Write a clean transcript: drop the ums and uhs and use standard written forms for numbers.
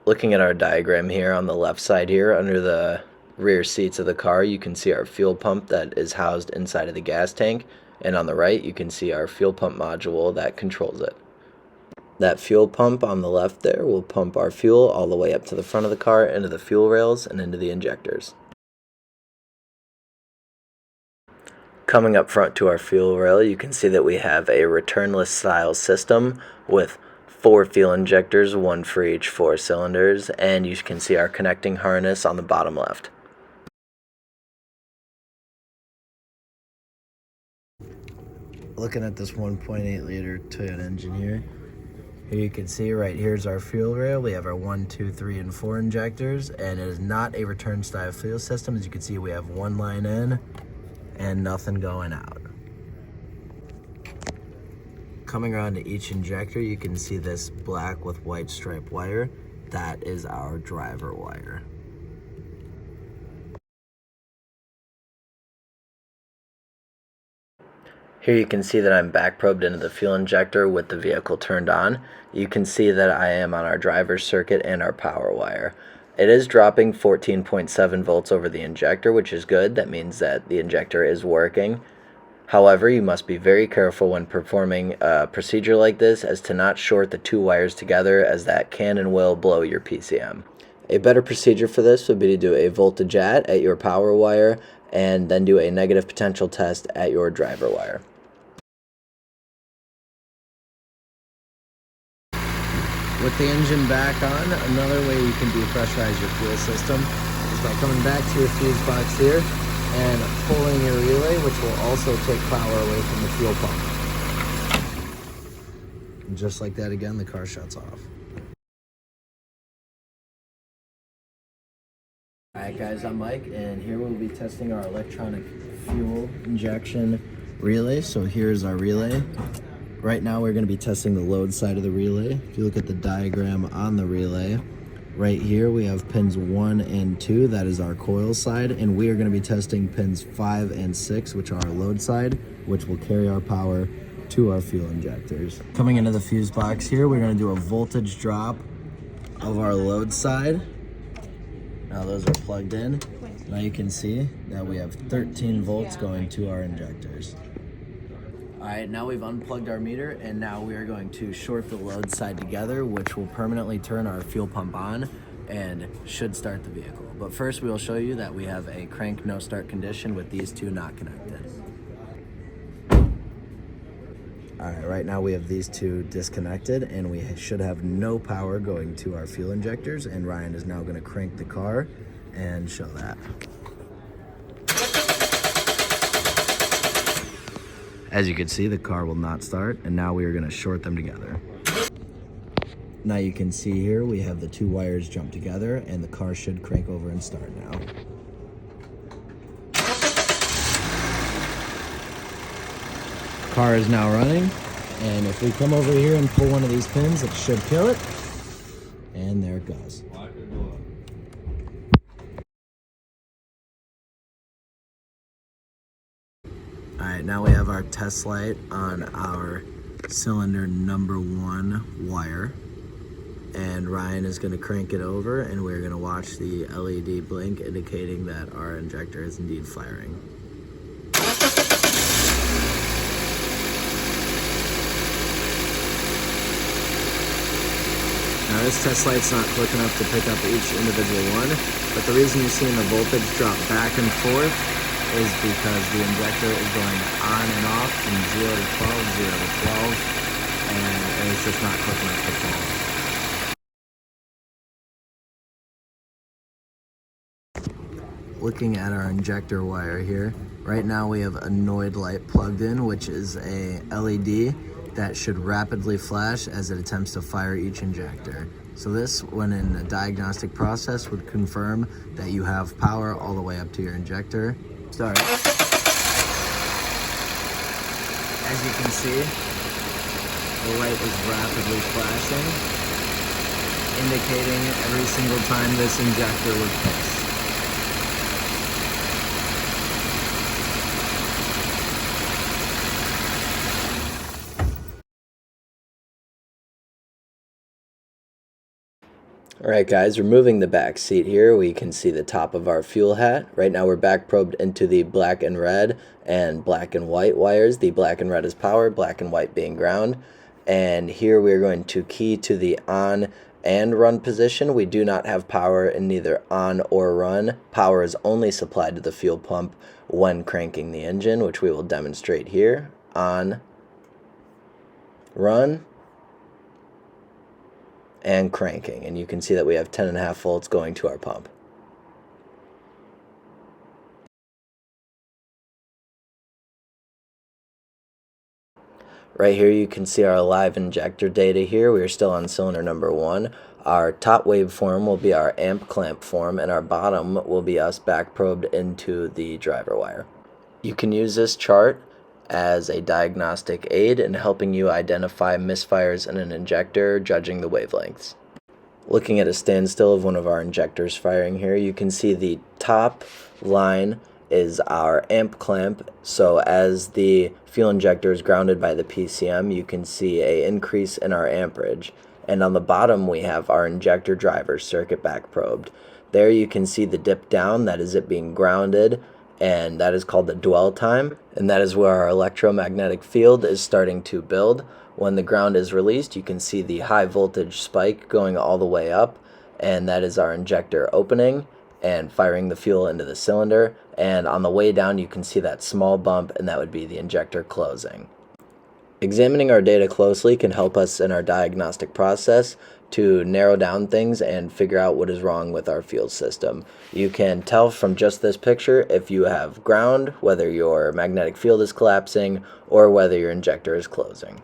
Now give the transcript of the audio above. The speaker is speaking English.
Looking at our diagram here on the left side here under the rear seats of the car, you can see our fuel pump that is housed inside of the gas tank, and on the right you can see our fuel pump module that controls it. That fuel pump on the left there will pump our fuel all the way up to the front of the car, into the fuel rails and into the injectors. Coming up front to our fuel rail, you can see that we have a returnless style system with 4 fuel injectors, 1 for each 4 cylinders, and you can see our connecting harness on the bottom left. Looking at this 1.8 liter Toyota engine here you can see right here's our fuel rail. We have our 1, 2, 3, and 4 injectors, and it is not a return style fuel system. As you can see, we have 1 line in and nothing going out. Coming around to each injector, you can see this black with white stripe wire. That is our driver wire. Here you can see that I'm back probed into the fuel injector with the vehicle turned on. You can see that I am on our driver's circuit and our power wire. It is dropping 14.7 volts over the injector, which is good. That means that the injector is working. However, you must be very careful when performing a procedure like this as to not short the 2 wires together, as that can and will blow your PCM. A better procedure for this would be to do a voltage at your power wire and then do a negative potential test at your driver wire. With the engine back on, another way you can depressurize your fuel system is by coming back to your fuse box here and pulling your relay, which will also take power away from the fuel pump. And just like that again, the car shuts off. Alright guys, I'm Mike, and here we'll be testing our electronic fuel injection relay. So here's our relay. Right now we're going to be testing the load side of the relay. If you look at the diagram on the relay, right here we have pins 1 and 2, that is our coil side, and we are going to be testing pins 5 and 6, which are our load side, which will carry our power to our fuel injectors. Coming into the fuse box here, we're going to do a voltage drop of our load side. Now those are plugged in. Now you can see that we have 13 volts going to our injectors. Alright, now we've unplugged our meter, and now we are going to short the load side together, which will permanently turn our fuel pump on and should start the vehicle. But first we will show you that we have a crank no start condition with these 2 not connected. Alright, right now we have these 2 disconnected, and we should have no power going to our fuel injectors, and Ryan is now going to crank the car and show that. As you can see, the car will not start, and now we are going to short them together. Now you can see here we have the 2 wires jump together, and the car should crank over and start now. Car is now running, and if we come over here and pull one of these pins, it should kill it, and there it goes. Alright, now we have our test light on our cylinder number 1 wire, and Ryan is going to crank it over, and we're going to watch the LED blink indicating that our injector is indeed firing. Now this test light's not quick enough to pick up each individual one, but the reason you're seeing the voltage drop back and forth is because the injector is going on and off from 0 to 12, 0 to 12, and it's just not quick enough to fall. Looking at our injector wire here, right now we have a Noid light plugged in, which is a LED that should rapidly flash as it attempts to fire each injector. So this, when in a diagnostic process, would confirm that you have power all the way up to your injector. Start. As you can see, the light is rapidly flashing, indicating every single time this injector would pulse. Alright guys, removing the back seat here, we can see the top of our fuel hat. Right now we're back probed into the black and red and black and white wires. The black and red is power, black and white being ground. And here we're going to key to the on and run position. We do not have power in neither on or run. Power is only supplied to the fuel pump when cranking the engine, which we will demonstrate here. On, run, and cranking, and you can see that we have 10.5 volts going to our pump. Right here you can see our live injector data here. We are still on cylinder number 1. Our top waveform will be our amp clamp form, and our bottom will be us back probed into the driver wire. You can use this chart as a diagnostic aid in helping you identify misfires in an injector, judging the wavelengths. Looking at a standstill of one of our injectors firing here, you can see the top line is our amp clamp. So as the fuel injector is grounded by the PCM, you can see an increase in our amperage. And on the bottom we have our injector driver circuit back probed. There you can see the dip down, that is it being grounded, and that is called the dwell time, and that is where our electromagnetic field is starting to build. When the ground is released, you can see the high voltage spike going all the way up, and that is our injector opening and firing the fuel into the cylinder. And on the way down you can see that small bump, and that would be the injector closing. Examining our data closely can help us in our diagnostic process to narrow down things and figure out what is wrong with our fuel system. You can tell from just this picture if you have ground, whether your magnetic field is collapsing, or whether your injector is closing.